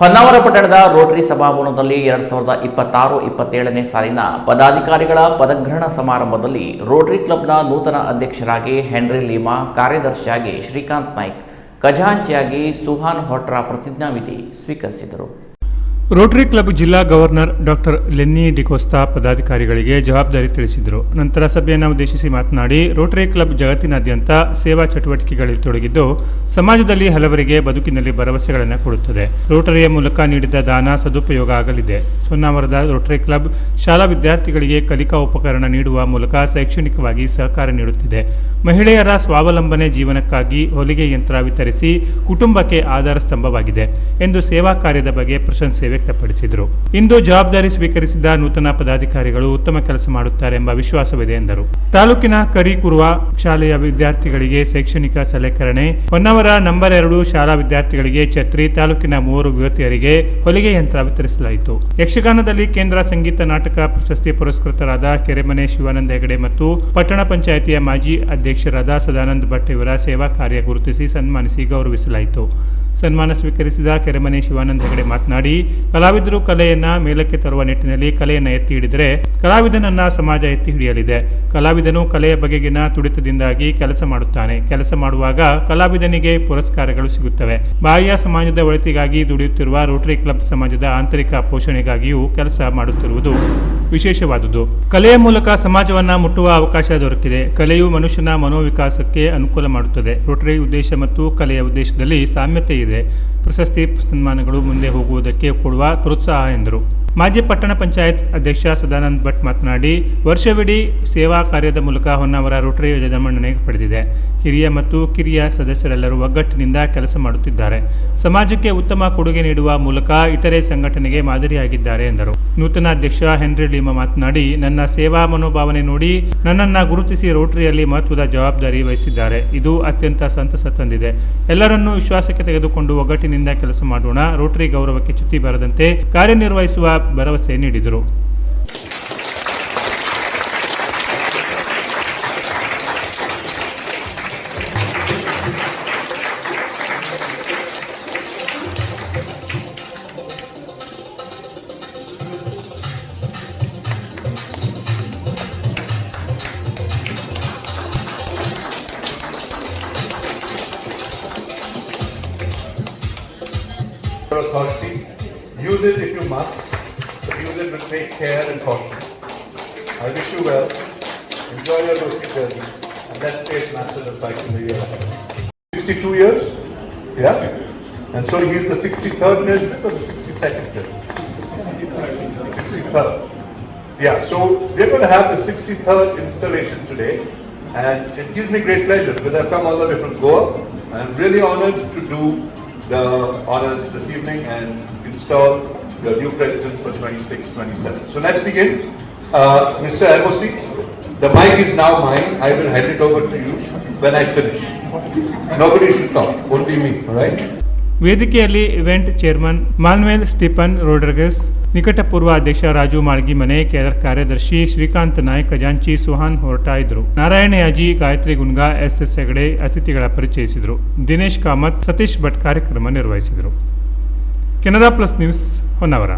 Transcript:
ಹೊನ್ನಾವರ ಪಟ್ಟಣದ ರೋಟರಿ ಸಭಾಭವನದಲ್ಲಿ 2026-27ನೇ ಸಾಲಿನ ಪದಾಧಿಕಾರಿಗಳ ಪದಗ್ರಹಣ ಸಮಾರಂಭದಲ್ಲಿ ರೋಟರಿ ಕ್ಲಬ್ನ ನೂತನ ಅಧ್ಯಕ್ಷರಾಗಿ ಹೆನ್ರಿ ಲೀಮಾ, ಕಾರ್ಯದರ್ಶಿಯಾಗಿ ಶ್ರೀಕಾಂತ್ ನಾಯ್ಕ್, ಖಜಾಂಚಿಯಾಗಿ ಸುಹಾನ್ ಹೊಟ್ರಾ ಪ್ರತಿಜ್ಞಾವಿಧಿ ಸ್ವೀಕರಿಸಿದರು. ರೋಟರಿ ಕ್ಲಬ್ ಜಿಲ್ಲಾ ಗವರ್ನರ್ ಡಾಕ್ಟರ್ ಲೆನ್ನಿ ಡಿಕೋಸ್ತಾ ಪದಾಧಿಕಾರಿಗಳಿಗೆ ಜವಾಬ್ದಾರಿ ತಿಳಿಸಿದರು. ನಂತರ ಸಭೆಯನ್ನು ಉದ್ದೇಶಿಸಿ ಮಾತನಾಡಿ, ರೋಟರಿ ಕ್ಲಬ್ ಜಗತ್ತಿನಾದ್ಯಂತ ಸೇವಾ ಚಟುವಟಿಕೆಗಳಲ್ಲಿ ತೊಡಗಿದ್ದು ಸಮಾಜದಲ್ಲಿ ಹಲವರಿಗೆ ಬದುಕಿನಲ್ಲಿ ಭರವಸೆಗಳನ್ನು ಕೊಡುತ್ತದೆ. ರೋಟರಿಯ ಮೂಲಕ ನೀಡಿದ ದಾನ ಸದುಪಯೋಗ ಆಗಲಿದೆ. ಹೊನ್ನಾವರದ ರೋಟರಿ ಕ್ಲಬ್ ಶಾಲಾ ವಿದ್ಯಾರ್ಥಿಗಳಿಗೆ ಕಲಿಕಾ ಉಪಕರಣ ನೀಡುವ ಮೂಲಕ ಶೈಕ್ಷಣಿಕವಾಗಿ ಸಹಕಾರ ನೀಡುತ್ತಿದೆ. ಮಹಿಳೆಯರ ಸ್ವಾವಲಂಬನೆ ಜೀವನಕ್ಕಾಗಿ ಹೊಲಿಗೆ ಯಂತ್ರ ವಿತರಿಸಿ ಕುಟುಂಬಕ್ಕೆ ಆಧಾರ ಸ್ತಂಭವಾಗಿದೆ ಎಂದು ಸೇವಾ ಕಾರ್ಯದ ಬಗ್ಗೆ ಪ್ರಶಂಸೆ ವ್ಯಕ್ತಪಡಿಸಿದರು. ಇಂದು ಜವಾಬ್ದಾರಿ ಸ್ವೀಕರಿಸಿದ ನೂತನ ಪದಾಧಿಕಾರಿಗಳು ಉತ್ತಮ ಕೆಲಸ ಮಾಡುತ್ತಾರೆ ಎಂಬ ವಿಶ್ವಾಸವಿದೆ ಎಂದರು. ತಾಲೂಕಿನ ಕರಿಕುರುವ ಶಾಲೆಯ ವಿದ್ಯಾರ್ಥಿಗಳಿಗೆ ಶೈಕ್ಷಣಿಕ ಸಲಕರಣೆ, ಹೊನ್ನಾವರ ನಂಬರ್ 2 ಶಾಲಾ ವಿದ್ಯಾರ್ಥಿಗಳಿಗೆ ಛತ್ರಿ, ತಾಲೂಕಿನ 3 ಯುವತಿಯರಿಗೆ ಹೊಲಿಗೆ ಯಂತ್ರ ವಿತರಿಸಲಾಯಿತು. ಯಕ್ಷಗಾನದಲ್ಲಿ ಕೇಂದ್ರ ಸಂಗೀತ ನಾಟಕ ಪ್ರಶಸ್ತಿ ಪುರಸ್ಕೃತರಾದ ಕೆರೆಮನೆ ಶಿವಾನಂದ ಹೆಗಡೆ ಮತ್ತು ಪಟ್ಟಣ ಪಂಚಾಯಿತಿಯ ಮಾಜಿ ಅಧ್ಯಕ್ಷರಾದ ಸದಾನಂದ ಭಟ್ ಇವರ ಸೇವಾ ಕಾರ್ಯ ಗುರುತಿಸಿ ಸನ್ಮಾನಿಸಿ ಗೌರವಿಸಲಾಯಿತು. ಸನ್ಮಾನ ಸ್ವೀಕರಿಸಿದ ಕೆರೆಮನೆ ಶಿವಾನಂದ ಹೆಗಡೆ ಮಾತನಾಡಿ, ಕಲಾವಿದರು ಕಲೆಯನ್ನ ಮೇಲಕ್ಕೆ ತರುವ ನಿಟ್ಟಿನಲ್ಲಿ ಕಲೆಯನ್ನು ಎತ್ತಿ ಹಿಡಿದರೆ ಕಲಾವಿದನನ್ನ ಸಮಾಜ ಎತ್ತಿ ಹಿಡಿಯಲಿದೆ. ಕಲಾವಿದನು ಕಲೆಯ ಬಗೆಗಿನ ತುಡಿತದಿಂದಾಗಿ ಕೆಲಸ ಮಾಡುತ್ತಾನೆ. ಕೆಲಸ ಮಾಡುವಾಗ ಕಲಾವಿದನಿಗೆ ಪುರಸ್ಕಾರಗಳು ಸಿಗುತ್ತವೆ. ಬಾಹ್ಯ ಸಮಾಜದ ಒಳಿತಿಗಾಗಿ ದುಡಿಯುತ್ತಿರುವ ರೋಟರಿ ಕ್ಲಬ್ ಸಮಾಜದ ಆಂತರಿಕ ಪೋಷಣೆಗಾಗಿಯೂ ಕೆಲಸ ಮಾಡುತ್ತಿರುವುದು ವಿಶೇಷವಾದುದು. ಕಲೆಯ ಮೂಲಕ ಸಮಾಜವನ್ನ ಮುಟ್ಟುವ ಅವಕಾಶ ದೊರಕಿದೆ. ಕಲೆಯು ಮನುಷ್ಯನ ಮನೋವಿಕಾಸಕ್ಕೆ ಅನುಕೂಲ ಮಾಡುತ್ತದೆ. ರೋಟರಿ ಉದ್ದೇಶ ಮತ್ತು ಕಲೆಯ ಉದ್ದೇಶದಲ್ಲಿ ಸಾಮ್ಯತೆ ಇದೆ. ಪ್ರಶಸ್ತಿ ಸನ್ಮಾನಗಳು ಮುಂದೆ ಹೋಗುವುದಕ್ಕೆ ಕೊಡುವ ಪ್ರೋತ್ಸಾಹ ಎಂದರು. ಮಾಜಿ ಪಟ್ಟಣ ಪಂಚಾಯತ್ ಅಧ್ಯಕ್ಷ ಸದಾನಂದ ಭಟ್ ಮಾತನಾಡಿ, ವರ್ಷವಿಡೀ ಸೇವಾ ಕಾರ್ಯದ ಮೂಲಕ ಹೊನ್ನಾವರ ರೋಟರಿ ಯಜಮಾನನೆ ಪಡೆದಿದೆ. ಹಿರಿಯ ಮತ್ತು ಕಿರಿಯ ಸದಸ್ಯರೆಲ್ಲರೂ ಒಗ್ಗಟ್ಟಿನಿಂದ ಕೆಲಸ ಮಾಡುತ್ತಿದ್ದಾರೆ. ಸಮಾಜಕ್ಕೆ ಉತ್ತಮ ಕೊಡುಗೆ ನೀಡುವ ಮೂಲಕ ಇತರೆ ಸಂಘಟನೆಗೆ ಮಾದರಿಯಾಗಿದ್ದಾರೆ ಎಂದರು. ನೂತನ ಅಧ್ಯಕ್ಷ ಹೆನ್ರಿ ಲೀಮಾ ಮಾತನಾಡಿ, ನನ್ನ ಸೇವಾ ಮನೋಭಾವನೆ ನೋಡಿ ನನ್ನನ್ನು ಗುರುತಿಸಿ ರೋಟರಿಯಲ್ಲಿ ಮಹತ್ವದ ಜವಾಬ್ದಾರಿ ವಹಿಸಿದ್ದಾರೆ. ಇದು ಅತ್ಯಂತ ಸಂತಸ ತಂದಿದೆ. ಎಲ್ಲರನ್ನೂ ವಿಶ್ವಾಸಕ್ಕೆ ತೆಗೆದುಕೊಂಡು ಒಗ್ಗಟ್ಟಿನಿಂದ ಕೆಲಸ ಮಾಡೋಣ. ರೋಟರಿ ಗೌರವಕ್ಕೆ ಚ್ಯುತಿ ಬರದಂತೆ ಕಾರ್ಯನಿರ್ವಹಿಸುವ ಭರವಸೆ ನೀಡಿದರು. Authority, use it if you must, but use it with great care and caution. I wish you well, enjoy your Roshi journey, and let's take massive impact in the year ahead. 62 years, yeah? And so he's the 63rd president or the 62nd president? 63rd. Yeah, so we're going to have the 63rd installation today, and it gives me great pleasure because I've come all the way from Goa. I'm really honored to do the honors this evening and install your new president for 26-27. So let's begin. Mr. Amosi, the mic is now mine. I will hand it over to you when I finish. Nobody should talk, only me, all right? ವೇದಿಕೆಯಲ್ಲಿ event chairman ಮಾನ್ವೇಲ್ Stephen Rodrigues, ನಿಕಟಪೂರ್ವ ಅಧ್ಯಕ್ಷ ರಾಜು ಮಾಳ್ಗಿಮನೆ, ಕಾರ್ಯದರ್ಶಿ ಶ್ರೀಕಾಂತ್ ನಾಯ್ಕ್, ಖಜಾಂಚಿ ಸುಹಾನ್ ಹೊಟ್ರಾ ಇದ್ದರು. Narayana Yaji, Gayatri ಗುನ್ಗಾ, S Hegde ಅತಿಥಿಗಳ ಪರಿಚಯಿಸಿದರು. ದಿನೇಶ್ ಕಾಮತ್, ಸತೀಶ್ ಭಟ್ ಕಾರ್ಯಕ್ರಮ ನಿರ್ವಹಿಸಿದರು. Canara plus news, Honnavar.